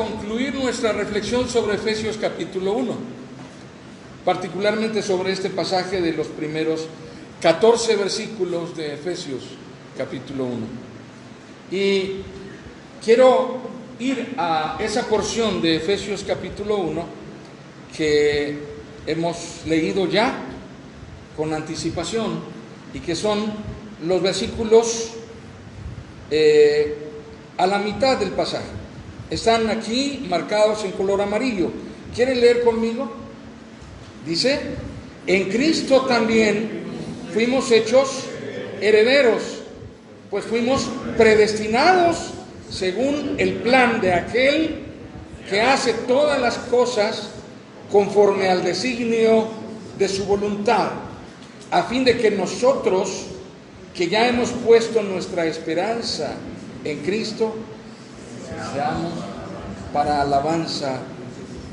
concluir nuestra reflexión sobre Efesios capítulo 1, particularmente sobre este pasaje de los primeros 14 versículos de Efesios capítulo 1. Y quiero ir a esa porción de Efesios capítulo 1 que hemos leído ya con anticipación y que son los versículos a la mitad del pasaje. Están aquí marcados en color amarillo. ¿Quieren leer conmigo? Dice: en Cristo también fuimos hechos herederos, pues fuimos predestinados según el plan de aquel que hace todas las cosas conforme al designio de su voluntad, a fin de que nosotros, que ya hemos puesto nuestra esperanza en Cristo, seamos para alabanza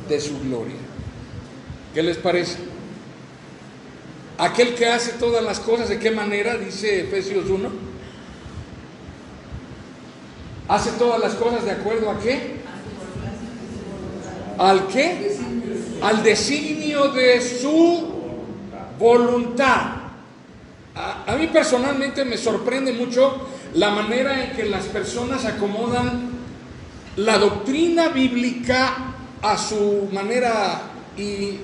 de su gloria. ¿Qué les parece? Aquel que hace todas las cosas, ¿de qué manera? Dice Efesios 1. ¿Hace todas las cosas de acuerdo a qué? ¿Al qué? Al designio de su voluntad. A mí personalmente me sorprende mucho la manera en que las personas acomodan la doctrina bíblica a su manera y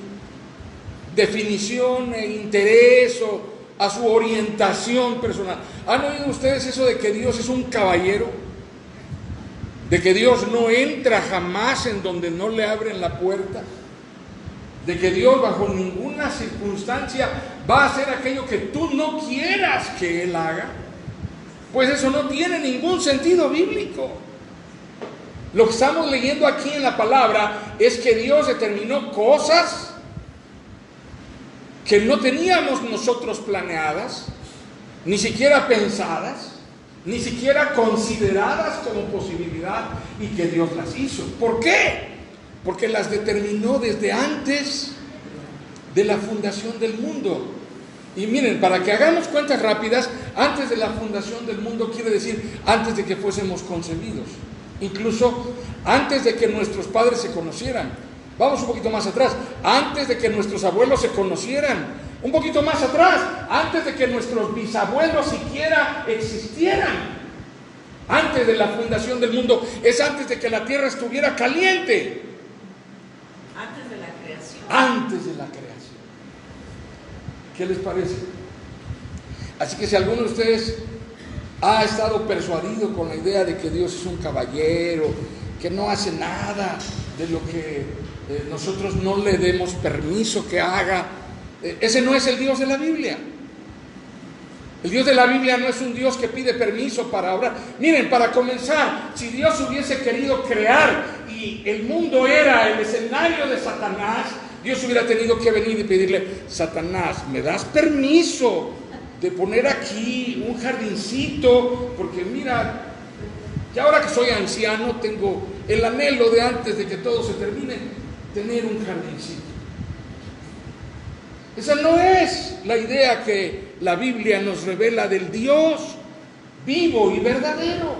definición e interés o a su orientación personal. ¿Han oído ustedes eso de que Dios es un caballero? De que Dios no entra jamás en donde no le abren la puerta. De que Dios bajo ninguna circunstancia va a hacer aquello que tú no quieras que Él haga. Pues eso no tiene ningún sentido bíblico. Lo que estamos leyendo aquí en la palabra es que Dios determinó cosas que no teníamos nosotros planeadas, ni siquiera pensadas, ni siquiera consideradas como posibilidad, y que Dios las hizo. ¿Por qué? Porque las determinó desde antes de la fundación del mundo. Y miren, para que hagamos cuentas rápidas, antes de la fundación del mundo quiere decir antes de que fuésemos concebidos, incluso antes de que nuestros padres se conocieran. Vamos un poquito más atrás, antes de que nuestros abuelos se conocieran, un poquito más atrás, antes de que nuestros bisabuelos siquiera existieran. Antes de la fundación del mundo, es antes de que la tierra estuviera caliente. Antes de la creación. Antes de la creación. ¿Qué les parece? Así que si alguno de ustedes ha estado persuadido con la idea de que Dios es un caballero, que no hace nada de lo que nosotros no le demos permiso que haga, ese no es el Dios de la Biblia. El Dios de la Biblia no es un Dios que pide permiso para obrar. Miren, para comenzar, si Dios hubiese querido crear y el mundo era el escenario de Satanás, Dios hubiera tenido que venir y pedirle: Satanás, ¿me das permiso de poner aquí un jardincito? Porque mira, ya ahora que soy anciano tengo el anhelo de, antes de que todo se termine, tener un jardincito. Esa no es la idea que la Biblia nos revela del Dios vivo y verdadero.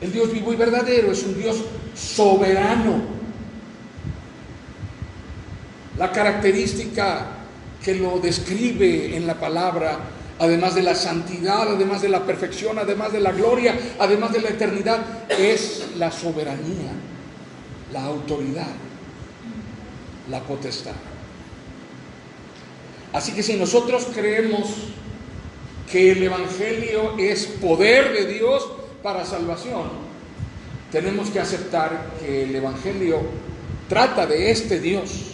El Dios vivo y verdadero es un Dios soberano. La característica que lo describe en la palabra, además de la santidad, además de la perfección, además de la gloria, además de la eternidad, es la soberanía, la autoridad, la potestad. Así que si nosotros creemos que el Evangelio es poder de Dios para salvación, tenemos que aceptar que el Evangelio trata de este Dios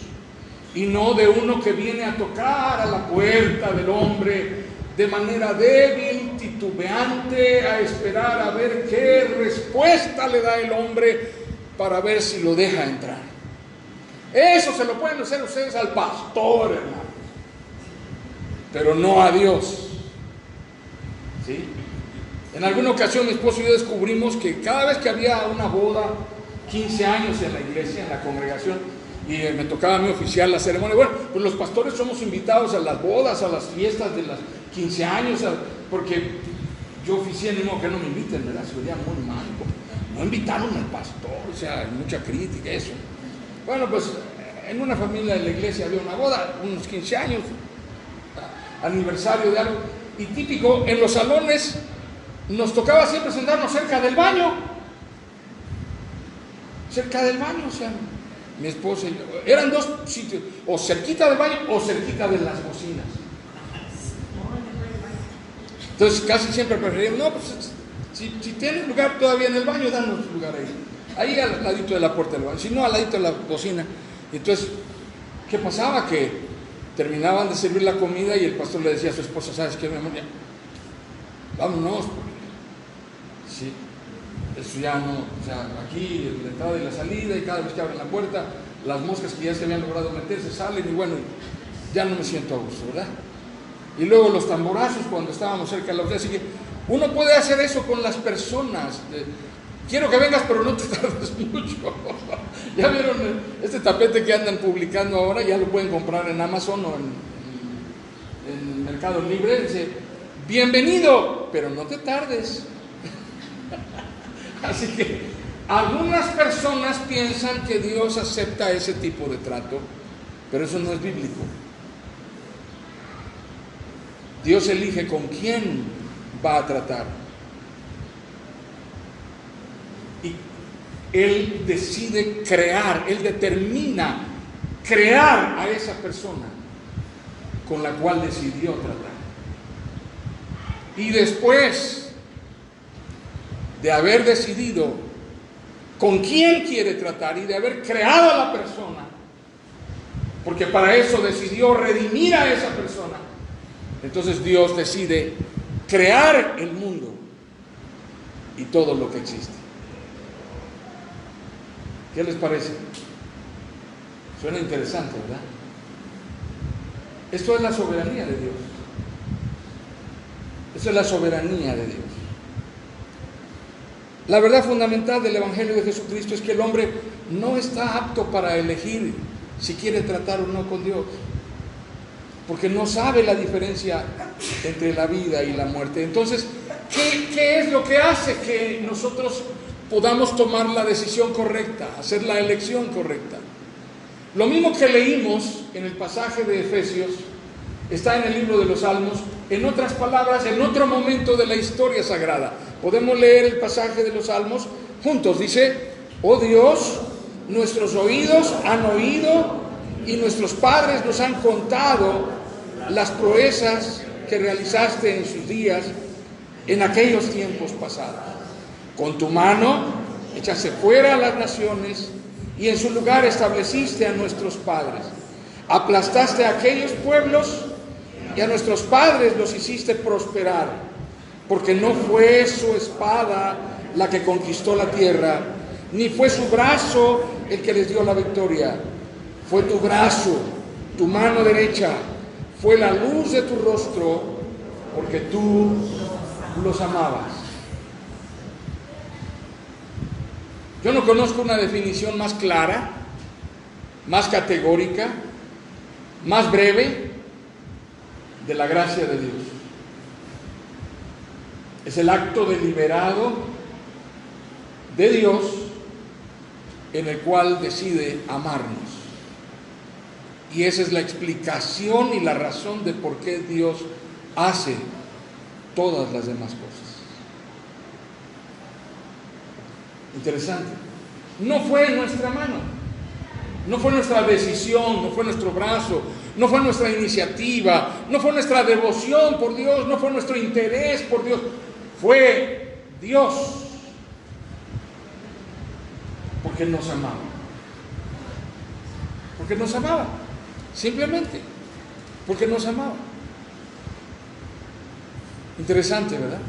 y no de uno que viene a tocar a la puerta del hombre de manera débil, titubeante, a esperar a ver qué respuesta le da el hombre para ver si lo deja entrar. Eso se lo pueden hacer ustedes al pastor, hermano, pero no a Dios. ¿Sí? En alguna ocasión mi esposo y yo descubrimos que cada vez que había una boda, 15 años en la iglesia, en la congregación, y me tocaba a mí oficiar la ceremonia, bueno, pues los pastores somos invitados a las bodas, a las fiestas de los 15 años, porque yo oficié, ni modo que no me inviten, ¿verdad? Sería muy mal. no invitaron al pastor, o sea, hay mucha crítica, eso. Bueno, pues en una familia de la iglesia había una boda, unos 15 años, aniversario de algo, y típico, en los salones nos tocaba siempre sentarnos cerca del baño, o sea, mi esposa y yo, eran dos sitios, o cerquita del baño o cerquita de las bocinas. Entonces casi siempre preferíamos, no, pues si tienes lugar todavía en el baño, danos lugar ahí al ladito de la puerta del baño, si no, al ladito de la bocina. Y entonces, ¿qué pasaba? Que terminaban de servir la comida y el pastor le decía a su esposa, ¿sabes qué, mi amor? Ya, vámonos, porque sí, eso ya no, o sea, aquí la entrada y la salida, y cada vez que abren la puerta, las moscas que ya se habían logrado meterse salen, y bueno, ya no me siento a gusto, ¿verdad? Y luego los tamborazos cuando estábamos cerca de la otra. Así que uno puede hacer eso con las personas. Quiero que vengas, pero no te tardes mucho. Ya vieron este tapete que andan publicando ahora, ya lo pueden comprar en Amazon o en Mercado Libre. Dice, bienvenido, pero no te tardes. Así que algunas personas piensan que Dios acepta ese tipo de trato, pero eso no es bíblico. Dios elige con quién va a tratar. Y Él decide crear, Él determina crear a esa persona con la cual decidió tratar. Y después de haber decidido con quién quiere tratar y de haber creado a la persona, porque para eso decidió redimir a esa persona, entonces Dios decide crear el mundo y todo lo que existe. ¿Qué les parece? Suena interesante, ¿verdad? Esto es la soberanía de Dios. Esto es la soberanía de Dios. La verdad fundamental del Evangelio de Jesucristo es que el hombre no está apto para elegir si quiere tratar o no con Dios, porque no sabe la diferencia entre la vida y la muerte. Entonces, ¿qué es lo que hace que nosotros podamos tomar la decisión correcta, hacer la elección correcta? Lo mismo que leímos en el pasaje de Efesios, está en el libro de los Salmos, en otras palabras, en otro momento de la historia sagrada. Podemos leer el pasaje de los Salmos juntos. Dice, oh Dios, nuestros oídos han oído y nuestros padres nos han contado las proezas que realizaste en sus días, en aquellos tiempos pasados. Con tu mano echaste fuera a las naciones y en su lugar estableciste a nuestros padres. Aplastaste a aquellos pueblos y a nuestros padres los hiciste prosperar, porque no fue su espada la que conquistó la tierra, ni fue su brazo el que les dio la victoria. Fue tu brazo, tu mano derecha, fue la luz de tu rostro, porque tú los amabas. Yo no conozco una definición más clara, más categórica, más breve de la gracia de Dios. Es el acto deliberado de Dios en el cual decide amarnos. Y esa es la explicación y la razón de por qué Dios hace todas las demás cosas. Interesante. No fue en nuestra mano, no fue nuestra decisión, no fue nuestro brazo, no fue nuestra iniciativa, no fue nuestra devoción por Dios, no fue nuestro interés por Dios. Fue Dios, porque nos amaba. Porque nos amaba. Simplemente porque nos amaba. Interesante, ¿verdad?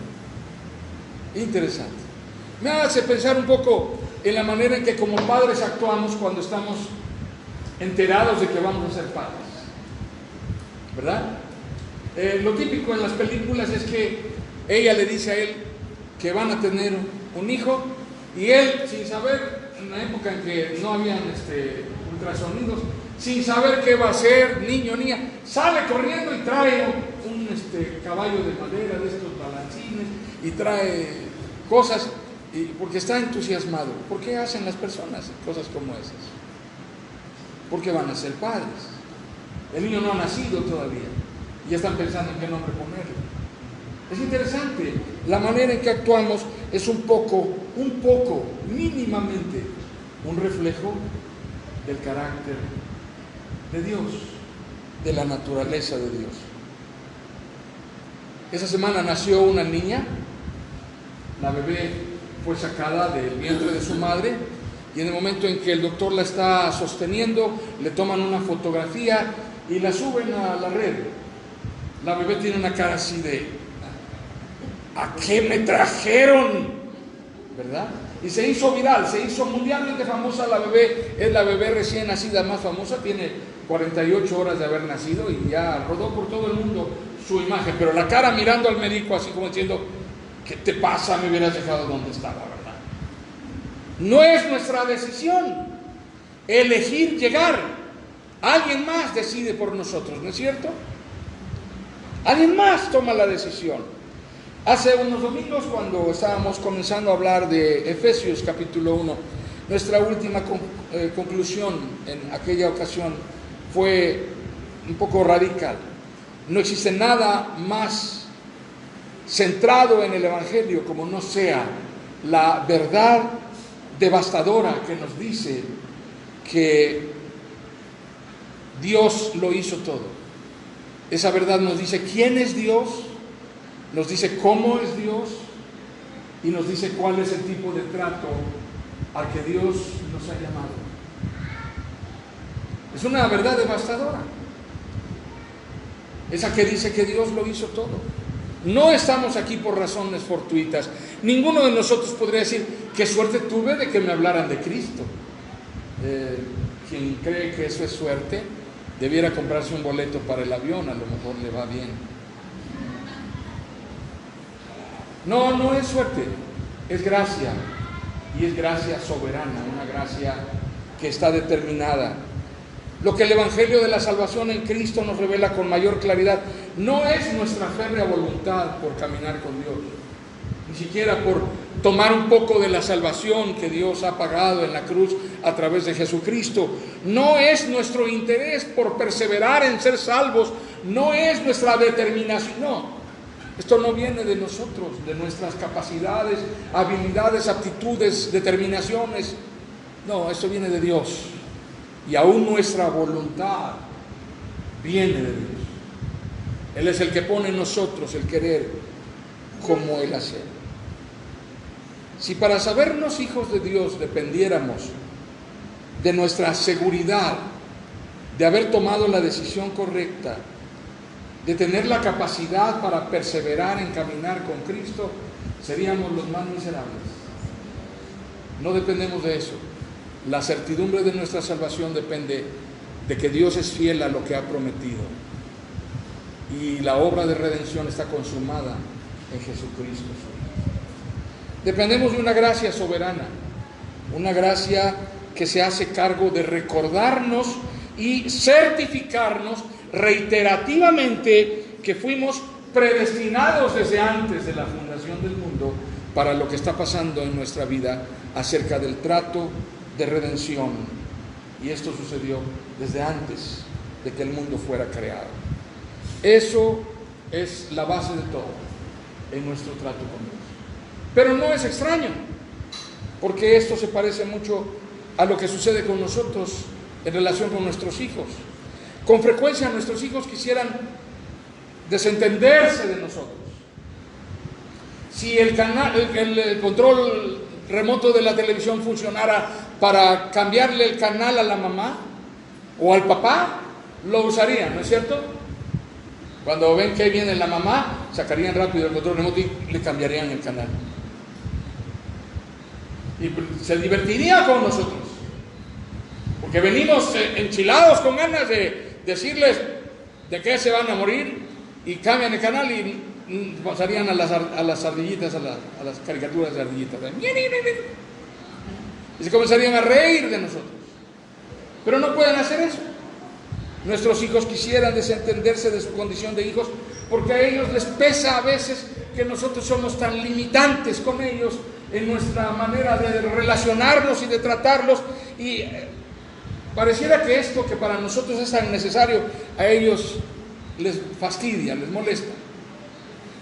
Interesante. Me hace pensar un poco en la manera en que como padres actuamos cuando estamos enterados de que vamos a ser padres, ¿verdad? Lo típico en las películas es que ella le dice a él que van a tener un hijo, y él, sin saber, en la época en que no habían ultrasonidos, sin saber qué va a ser, niño o niña, sale corriendo y trae un caballo de madera de estos balancines, y trae cosas, y porque está entusiasmado. ¿Por qué hacen las personas cosas como esas? Porque van a ser padres. El niño no ha nacido todavía y ya están pensando en qué nombre ponerle. Es interesante, la manera en que actuamos es un poco, mínimamente, un reflejo del carácter de Dios, de la naturaleza de Dios. Esa semana nació una niña, la bebé fue sacada del vientre de su madre y en el momento en que el doctor la está sosteniendo, le toman una fotografía y la suben a la red. La bebé tiene una cara así de: ¿a qué me trajeron? ¿Verdad? Y se hizo viral, se hizo mundialmente famosa la bebé. Es la bebé recién nacida más famosa, tiene 48 horas de haber nacido y ya rodó por todo el mundo su imagen, pero la cara mirando al médico así como diciendo: ¿qué te pasa? Me hubieras dejado donde estaba, ¿verdad? No es nuestra decisión elegir llegar. Alguien más decide por nosotros, ¿no es cierto? Alguien más toma la decisión. Hace unos domingos, cuando estábamos comenzando a hablar de Efesios capítulo 1, nuestra última conclusión en aquella ocasión fue un poco radical. No existe nada más centrado en el Evangelio como no sea la verdad devastadora que nos dice que Dios lo hizo todo. Esa verdad nos dice quién es Dios, nos dice cómo es Dios y nos dice cuál es el tipo de trato al que Dios nos ha llamado. Es una verdad devastadora, esa que dice que Dios lo hizo todo. No estamos aquí por razones fortuitas. Ninguno de nosotros podría decir: qué suerte tuve de que me hablaran de Cristo. Quien cree que eso es suerte debiera comprarse un boleto para el avión, a lo mejor le va bien. No es suerte, es gracia, y es gracia soberana, una gracia que está determinada. Lo que el Evangelio de la salvación en Cristo nos revela con mayor claridad no es nuestra férrea voluntad por caminar con Dios, ni siquiera por tomar un poco de la salvación que Dios ha pagado en la cruz a través de Jesucristo. No es nuestro interés por perseverar en ser salvos, no es nuestra determinación, no. Esto no viene de nosotros, de nuestras capacidades, habilidades, aptitudes, determinaciones. No, esto viene de Dios. Y aún nuestra voluntad viene de Dios. Él es el que pone en nosotros el querer como el hacer. Si para sabernos hijos de Dios dependiéramos de nuestra seguridad de haber tomado la decisión correcta, de tener la capacidad para perseverar en caminar con Cristo, seríamos los más miserables. No dependemos de eso. La certidumbre de nuestra salvación depende de que Dios es fiel a lo que ha prometido. Y la obra de redención está consumada en Jesucristo. Dependemos de una gracia soberana, una gracia que se hace cargo de recordarnos y certificarnos reiterativamente que fuimos predestinados desde antes de la fundación del mundo para lo que está pasando en nuestra vida acerca del trato de redención. Y esto sucedió desde antes de que el mundo fuera creado. Eso es la base de todo en nuestro trato con Dios. Pero no es extraño, porque esto se parece mucho a lo que sucede con nosotros en relación con nuestros hijos. Con frecuencia nuestros hijos quisieran desentenderse de nosotros. Si el control remoto de la televisión funcionara para cambiarle el canal a la mamá o al papá, lo usarían, ¿no es cierto? Cuando ven que viene la mamá, sacarían rápido el control remoto y le cambiarían el canal. Y se divertiría con nosotros, porque venimos enchilados con ganas de decirles de qué se van a morir, y cambian el canal y pasarían a las ardillitas, a las caricaturas de ardillitas. Y se comenzarían a reír de nosotros. Pero no pueden hacer eso. Nuestros hijos quisieran desentenderse de su condición de hijos, porque a ellos les pesa a veces que nosotros somos tan limitantes con ellos en nuestra manera de relacionarnos y de tratarlos, y pareciera que esto que para nosotros es tan necesario, a ellos les fastidia, les molesta.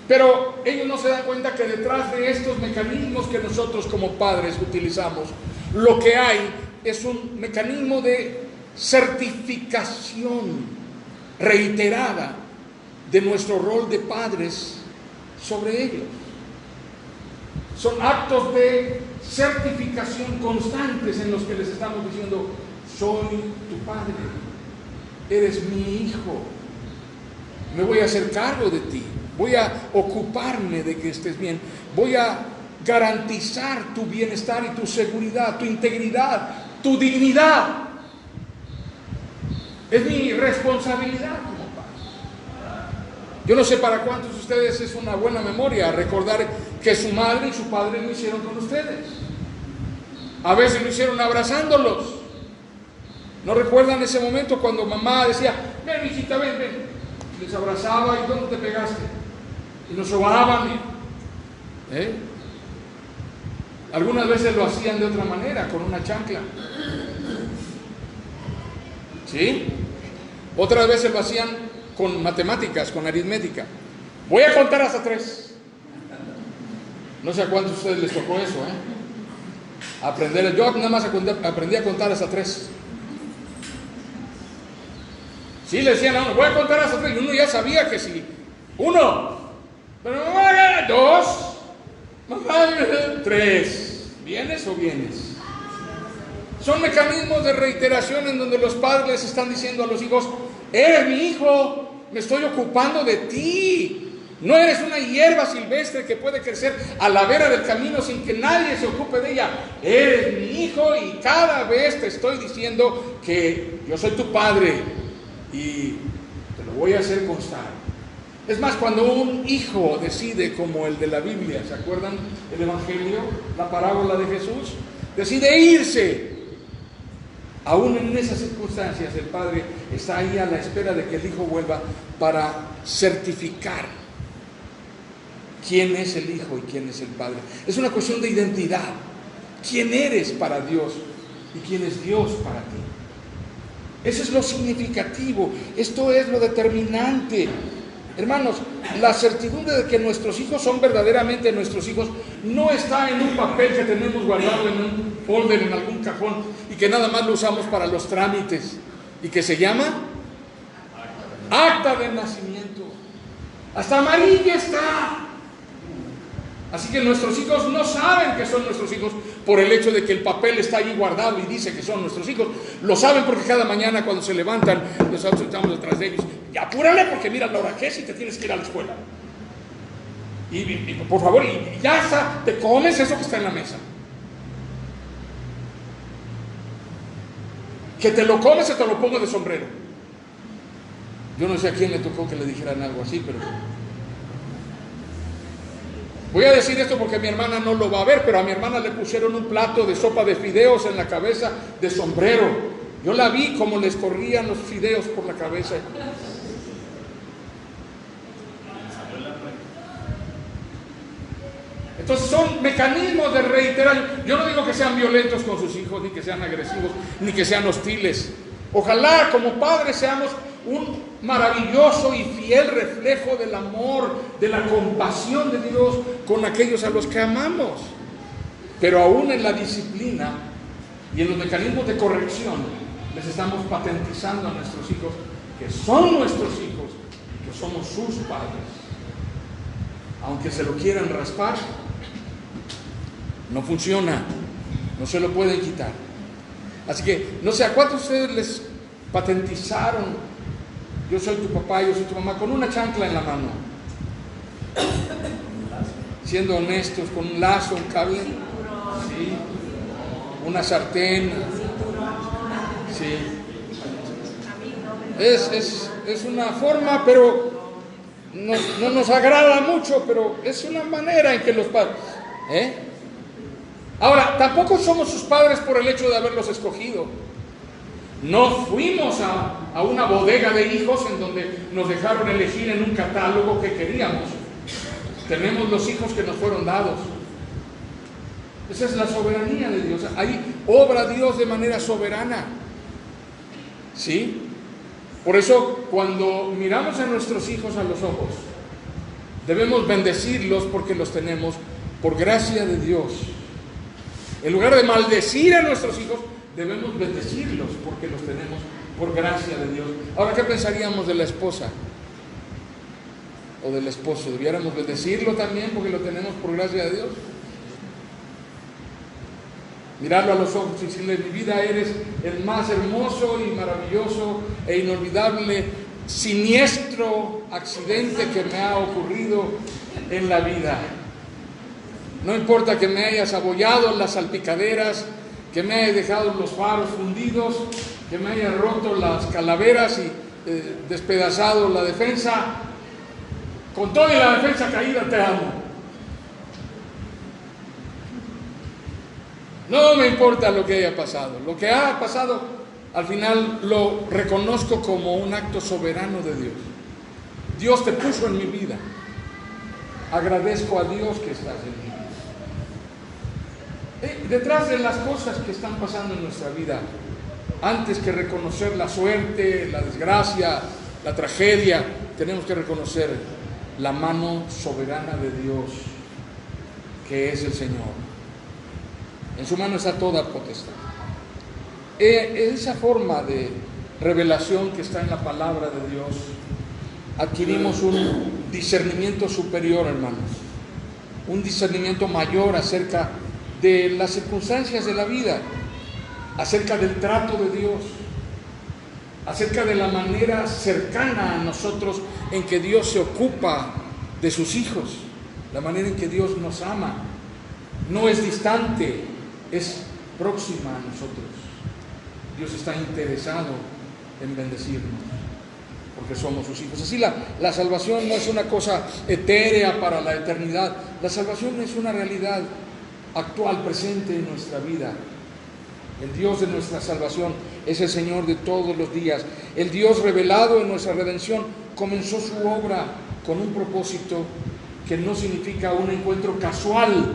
Pero ellos no se dan cuenta que detrás de estos mecanismos que nosotros como padres utilizamos, lo que hay es un mecanismo de certificación reiterada de nuestro rol de padres sobre ellos. Son actos de certificación constantes en los que les estamos diciendo: soy tu padre, eres mi hijo, me voy a hacer cargo de ti, voy a ocuparme de que estés bien, voy a garantizar tu bienestar y tu seguridad, tu integridad, tu dignidad. Es mi responsabilidad como padre. Yo no sé para cuántos de ustedes es una buena memoria recordar que su madre y su padre lo hicieron con ustedes. A veces lo hicieron abrazándolos. ¿No recuerdan ese momento cuando mamá decía: ven, hijita, ven, ven? Les abrazaba y ¿dónde te pegaste? Y nos sobaban. Algunas veces lo hacían de otra manera, con una chancla. ¿Sí? Otras veces lo hacían con matemáticas, con aritmética. Voy a contar hasta 3. No sé a cuántos de ustedes les tocó eso, aprender. Yo nada más aprendí a contar hasta 3. Sí, le decían a uno: voy a contar hasta 3. Y uno ya sabía que sí. 1, pero 2, 3. ¿Vienes o vienes? Son mecanismos de reiteración en donde los padres les están diciendo a los hijos: eres mi hijo, me estoy ocupando de ti. No eres una hierba silvestre que puede crecer a la vera del camino sin que nadie se ocupe de ella. Eres mi hijo y cada vez te estoy diciendo que yo soy tu padre y te lo voy a hacer constar. Es más, cuando un hijo decide, como el de la Biblia, ¿se acuerdan el Evangelio? La parábola de Jesús. Decide irse. Aún en esas circunstancias el padre está ahí a la espera de que el hijo vuelva para certificar quién es el hijo y quién es el padre. Es una cuestión de identidad. ¿Quién eres para Dios y quién es Dios para ti? Eso es lo significativo. Esto es lo determinante. Hermanos, la certidumbre de que nuestros hijos son verdaderamente nuestros hijos no está en un papel que tenemos guardado en un folder, en algún cajón, y que nada más lo usamos para los trámites, y que se llama acta de nacimiento. Hasta amarilla está. Así que nuestros hijos no saben que son nuestros hijos por el hecho de que el papel está ahí guardado y dice que son nuestros hijos. Lo saben porque cada mañana cuando se levantan nosotros estamos detrás de ellos: y apúrale porque mira la hora que es y te tienes que ir a la escuela. Y por favor, y ya está, te comes eso que está en la mesa. Que te lo comes o te lo pongo de sombrero. Yo no sé a quién le tocó que le dijeran algo así, pero voy a decir esto porque mi hermana no lo va a ver, pero a mi hermana le pusieron un plato de sopa de fideos en la cabeza de sombrero. Yo la vi como les corrían los fideos por la cabeza. Entonces son mecanismos de reiterar. Yo no digo que sean violentos con sus hijos, ni que sean agresivos, ni que sean hostiles. Ojalá como padres seamos un maravilloso y fiel reflejo del amor, de la compasión de Dios con aquellos a los que amamos. Pero aún en la disciplina y en los mecanismos de corrección les estamos patentizando a nuestros hijos que son nuestros hijos, que somos sus padres. Aunque se lo quieran raspar, no funciona, no se lo pueden quitar. Así que no sé a cuántos de ustedes les patentizaron: yo soy tu papá, yo soy tu mamá, con una chancla en la mano. Siendo honestos, con un lazo, un cable, sí, una sartén, sí. Es una forma, pero no nos agrada mucho, pero es una manera en que los padres, Ahora, tampoco somos sus padres por el hecho de haberlos escogido. No fuimos a una bodega de hijos en donde nos dejaron elegir en un catálogo que queríamos. Tenemos los hijos que nos fueron dados. Esa es la soberanía de Dios. Ahí obra Dios de manera soberana. ¿Sí? Por eso, cuando miramos a nuestros hijos a los ojos, debemos bendecirlos porque los tenemos por gracia de Dios. En lugar de maldecir a nuestros hijos, debemos bendecirlos porque los tenemos por gracia de Dios. Ahora, ¿qué pensaríamos de la esposa o del esposo? ¿Debiéramos bendecirlo también porque lo tenemos por gracia de Dios? Mirarlo a los ojos y decirle: mi vida, eres el más hermoso y maravilloso e inolvidable siniestro accidente que me ha ocurrido en la vida. No importa que me hayas abollado en las salpicaderas, que me hayas dejado los faros fundidos, que me hayas roto las calaveras y despedazado la defensa, con toda la defensa caída te amo. No me importa lo que haya pasado. Lo que ha pasado, al final lo reconozco como un acto soberano de Dios. Dios te puso en mi vida. Agradezco a Dios que estás en mi vida. Detrás de las cosas que están pasando en nuestra vida, antes que reconocer la suerte, la desgracia, la tragedia, tenemos que reconocer la mano soberana de Dios, que es el Señor. En su mano está toda potestad. Esa forma de revelación que está en la palabra de Dios, adquirimos un discernimiento superior, hermanos, un discernimiento mayor acerca de las circunstancias de la vida, acerca del trato de Dios, acerca de la manera cercana a nosotros en que Dios se ocupa de sus hijos, la manera en que Dios nos ama. No es distante, es próxima a nosotros. Dios está interesado en bendecirnos porque somos sus hijos. Así la salvación no es una cosa etérea para la eternidad. La salvación es una realidad actual, presente en nuestra vida. El Dios de nuestra salvación es el Señor de todos los días. El Dios revelado en nuestra redención comenzó su obra con un propósito que no significa un encuentro casual,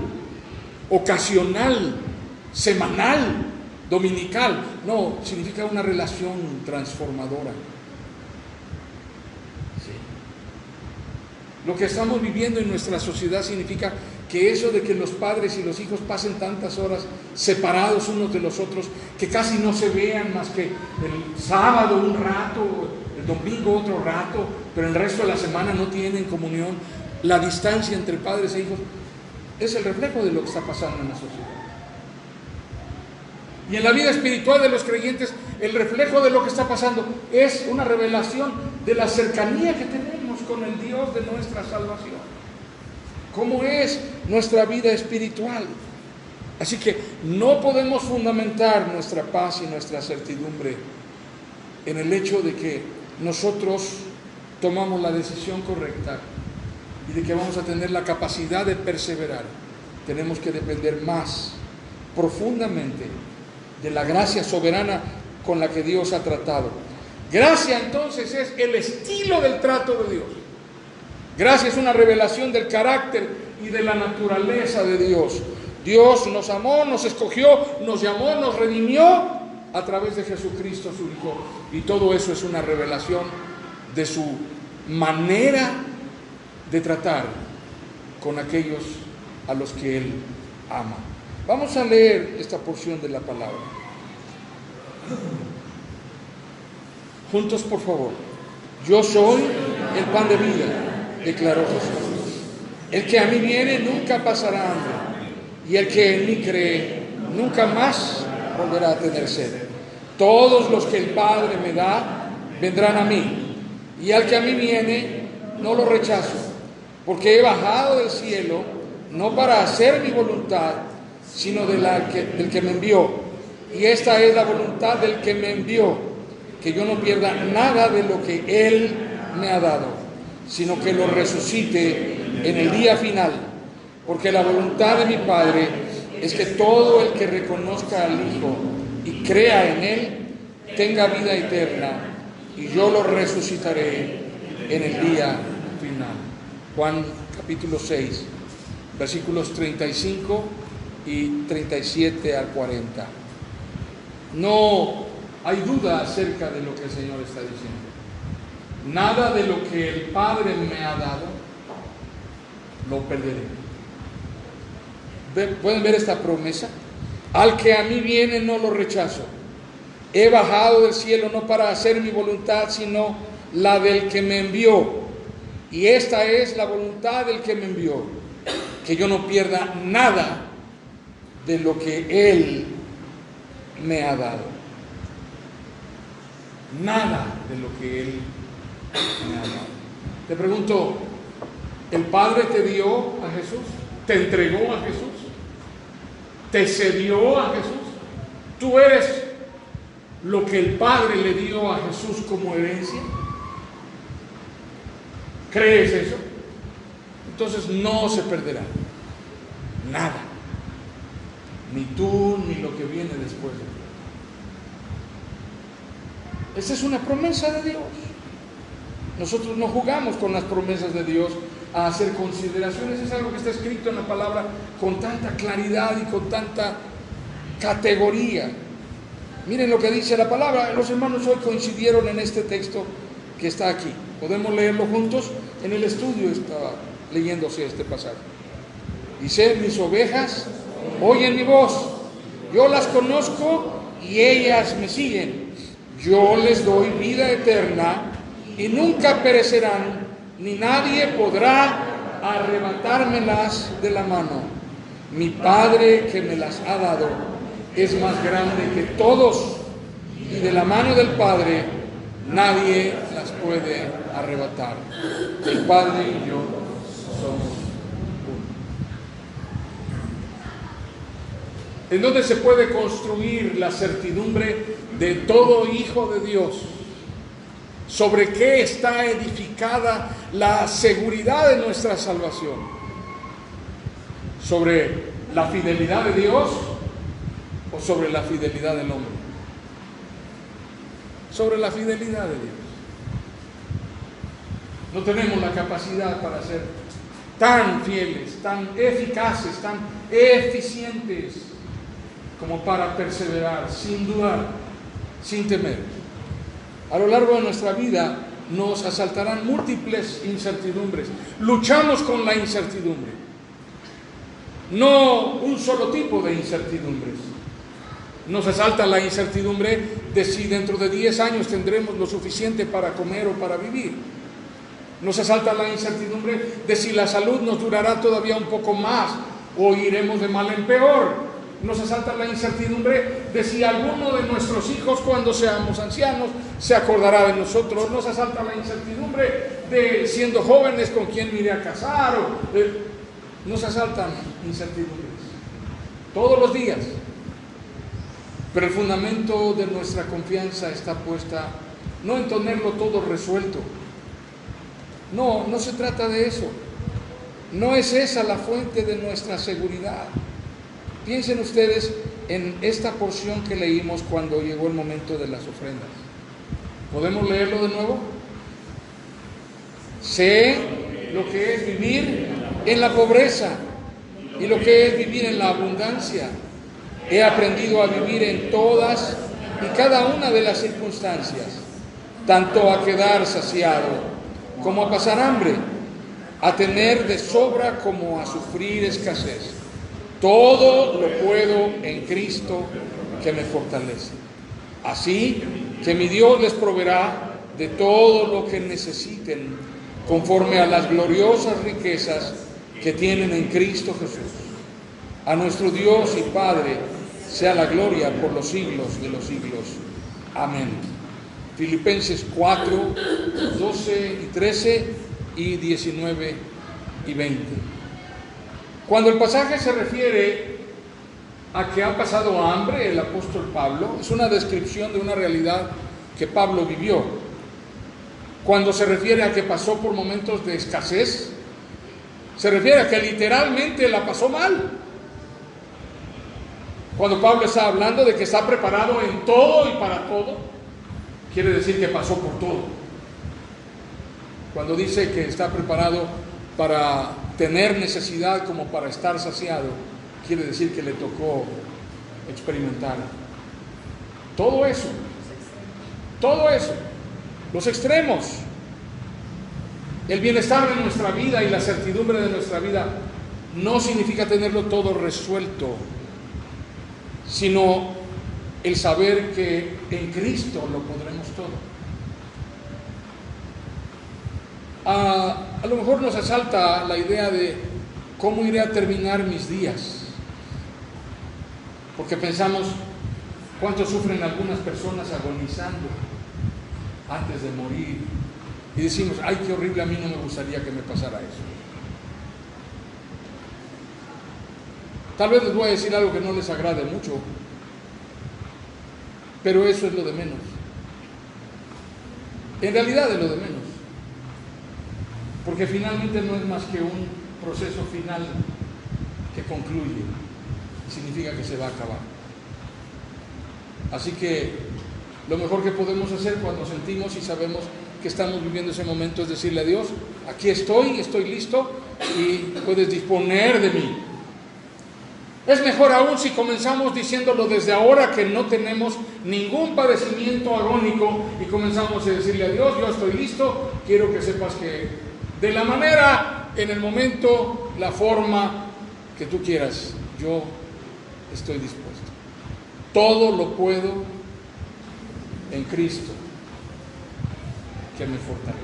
ocasional, semanal, dominical. No, significa una relación transformadora. Sí. Lo que estamos viviendo en nuestra sociedad significa que eso de que los padres y los hijos pasen tantas horas separados unos de los otros, que casi no se vean más que el sábado un rato, el domingo otro rato, pero el resto de la semana no tienen comunión, la distancia entre padres e hijos, es el reflejo de lo que está pasando en la sociedad. Y en la vida espiritual de los creyentes, el reflejo de lo que está pasando es una revelación de la cercanía que tenemos con el Dios de nuestra salvación. ¿Cómo es nuestra vida espiritual? Así que no podemos fundamentar nuestra paz y nuestra certidumbre en el hecho de que nosotros tomamos la decisión correcta y de que vamos a tener la capacidad de perseverar. Tenemos que depender más profundamente de la gracia soberana con la que Dios ha tratado. Gracia, entonces, es el estilo del trato de Dios. Gracia es una revelación del carácter y de la naturaleza de Dios. Dios nos amó, nos escogió, nos llamó, nos redimió a través de Jesucristo, su Hijo. Y todo eso es una revelación de su manera de tratar con aquellos a los que Él ama. Vamos a leer esta porción de la palabra. Juntos, por favor. Yo soy el pan de vida, declaró Jesús. El que a mí viene nunca pasará hambre, y el que en mí cree nunca más volverá a tener sed. Todos los que el Padre me da vendrán a mí, y al que a mí viene no lo rechazo, porque he bajado del cielo no para hacer mi voluntad, sino del que me envió. Y esta es la voluntad del que me envió, que yo no pierda nada de lo que Él me ha dado, sino que lo resucite en el día final, porque la voluntad de mi Padre es que todo el que reconozca al Hijo y crea en Él tenga vida eterna, y yo lo resucitaré en el día final. Juan capítulo 6, versículos 35 y 37 al 40. No hay duda acerca de lo que el Señor está diciendo. Nada de lo que el Padre me ha dado lo perderé. ¿Pueden ver esta promesa? Al que a mí viene no lo rechazo. He bajado del cielo no para hacer mi voluntad, sino la del que me envió. Y esta es la voluntad del que me envió, que yo no pierda nada de lo que Él me ha dado. Nada de lo que Él me ha dado. Te pregunto, ¿el Padre te dio a Jesús? ¿Te entregó a Jesús? ¿Te cedió a Jesús? ¿Tú eres lo que el Padre le dio a Jesús como herencia? ¿Crees eso? Entonces no se perderá nada, ni tú ni lo que viene después de ti. Esa es una promesa de Dios. Nosotros no jugamos con las promesas de Dios a hacer consideraciones. Es algo que está escrito en la palabra con tanta claridad y con tanta categoría. Miren lo que dice la palabra. Los hermanos hoy coincidieron en este texto que está aquí. Podemos leerlo juntos. En el estudio estaba leyéndose este pasaje. Dice: mis ovejas oyen mi voz, yo las conozco y ellas me siguen. Yo les doy vida eterna y nunca perecerán, ni nadie podrá arrebatármelas de la mano. Mi Padre que me las ha dado es más grande que todos, y de la mano del Padre nadie las puede arrebatar. El Padre y yo somos uno. ¿En dónde se puede construir la certidumbre de todo hijo de Dios? ¿Sobre qué está edificada la seguridad de nuestra salvación? ¿Sobre la fidelidad de Dios o sobre la fidelidad del hombre? Sobre la fidelidad de Dios. No tenemos la capacidad para ser tan fieles, tan eficaces, tan eficientes como para perseverar, sin dudar, sin temer. A lo largo de nuestra vida nos asaltarán múltiples incertidumbres. Luchamos con la incertidumbre. No un solo tipo de incertidumbres. Nos asalta la incertidumbre de si dentro de 10 años tendremos lo suficiente para comer o para vivir. Nos asalta la incertidumbre de si la salud nos durará todavía un poco más o iremos de mal en peor. Nos asalta la incertidumbre de si alguno de nuestros hijos, cuando seamos ancianos, se acordará de nosotros. Nos asalta la incertidumbre de, siendo jóvenes, con quién me iré a casar. Nos asaltan incertidumbres todos los días. Pero el fundamento de nuestra confianza está puesta no en tenerlo todo resuelto. No se trata de eso. No es esa la fuente de nuestra seguridad. Piensen ustedes en esta porción que leímos cuando llegó el momento de las ofrendas. ¿Podemos leerlo de nuevo? Sé lo que es vivir en la pobreza y lo que es vivir en la abundancia. He aprendido a vivir en todas y cada una de las circunstancias, tanto a quedar saciado como a pasar hambre, a tener de sobra como a sufrir escasez. Todo lo puedo en Cristo que me fortalece. Así que mi Dios les proveerá de todo lo que necesiten, conforme a las gloriosas riquezas que tienen en Cristo Jesús. A nuestro Dios y Padre sea la gloria por los siglos de los siglos. Amén. Filipenses 4, 12 y 13 y 19 y 20. Cuando el pasaje se refiere a que ha pasado hambre el apóstol Pablo, es una descripción de una realidad que Pablo vivió. Cuando se refiere a que pasó por momentos de escasez, se refiere a que literalmente la pasó mal. Cuando Pablo está hablando de que está preparado en todo y para todo, quiere decir que pasó por todo. Cuando dice que está preparado para tener necesidad como para estar saciado, quiere decir que le tocó experimentar todo eso, los extremos. El bienestar de nuestra vida y la certidumbre de nuestra vida no significa tenerlo todo resuelto, sino el saber que en Cristo lo podremos todo. A lo mejor nos asalta la idea de cómo iré a terminar mis días, porque pensamos cuánto sufren algunas personas agonizando antes de morir, y decimos, ay, qué horrible, a mí no me gustaría que me pasara eso. Tal vez les voy a decir algo que no les agrade mucho, pero eso es lo de menos. En realidad es lo de menos, porque finalmente no es más que un proceso final que concluye, significa que se va a acabar. Así que lo mejor que podemos hacer cuando sentimos y sabemos que estamos viviendo ese momento es decirle a Dios, aquí estoy listo y puedes disponer de mí. Es mejor aún si comenzamos diciéndolo desde ahora, que no tenemos ningún padecimiento agónico, y comenzamos a decirle a Dios, yo estoy listo, quiero que sepas que de la manera, en el momento, la forma que tú quieras, yo estoy dispuesto. Todo lo puedo en Cristo que me fortalece.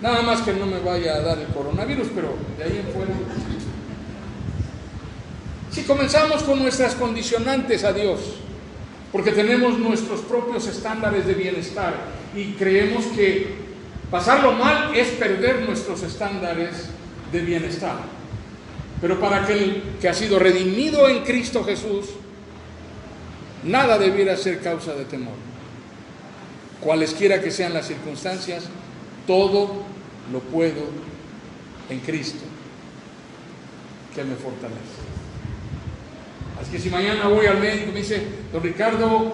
Nada más que no me vaya a dar el coronavirus, pero de ahí en fuera. Si comenzamos con nuestras condicionantes a Dios, porque tenemos nuestros propios estándares de bienestar y creemos que pasarlo mal es perder nuestros estándares de bienestar. Pero para aquel que ha sido redimido en Cristo Jesús, nada debiera ser causa de temor. Cualesquiera que sean las circunstancias, todo lo puedo en Cristo, que me fortalece. Así que si mañana voy al médico y me dice, don Ricardo,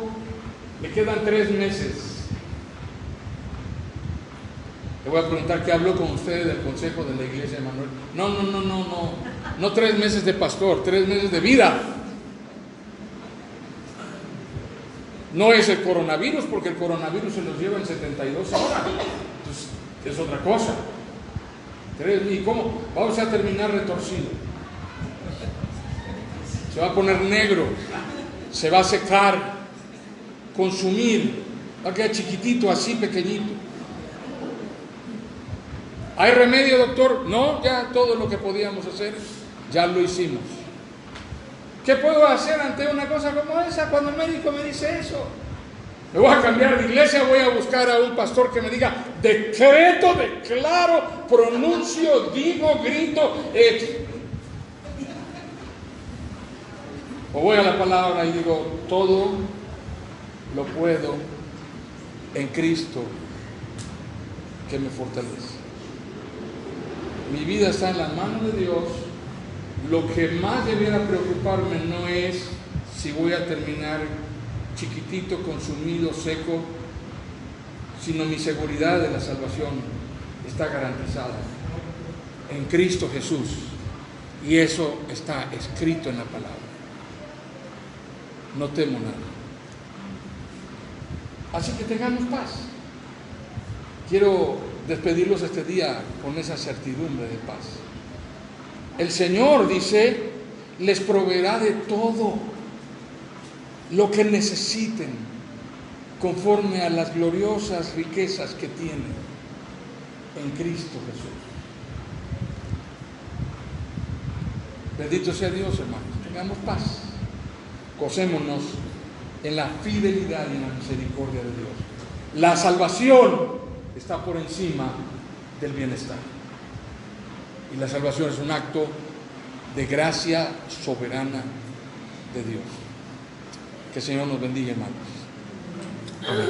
me quedan 3 meses. Le voy a preguntar qué habló con usted del consejo de la iglesia de Manuel. No 3 meses de pastor, 3 meses de vida. No es el coronavirus, porque el coronavirus se los lleva en 72 horas. Entonces, es otra cosa. ¿Y cómo? Vamos a terminar retorcido. Se va a poner negro, se va a secar, consumir, va a quedar chiquitito, así pequeñito. ¿Hay remedio, doctor? No, ya todo lo que podíamos hacer, ya lo hicimos. ¿Qué puedo hacer ante una cosa como esa cuando el médico me dice eso? Me voy a cambiar de iglesia, voy a buscar a un pastor que me diga, decreto, declaro, pronuncio, digo, grito, o voy a la palabra y digo, todo lo puedo en Cristo que me fortalece. Mi vida está en las manos de Dios. Lo que más debiera preocuparme no es si voy a terminar chiquitito, consumido, seco, sino mi seguridad de la salvación está garantizada en Cristo Jesús, y eso está escrito en la palabra. No temo nada. Así que tengamos paz. Quiero despedirlos este día con esa certidumbre de paz. El Señor, dice, les proveerá de todo lo que necesiten conforme a las gloriosas riquezas que tienen en Cristo Jesús. Bendito sea Dios, hermanos. Tengamos paz. Gocémonos en la fidelidad y en la misericordia de Dios. La salvación está por encima del bienestar. Y la salvación es un acto de gracia soberana de Dios. Que el Señor nos bendiga, hermanos. Amén.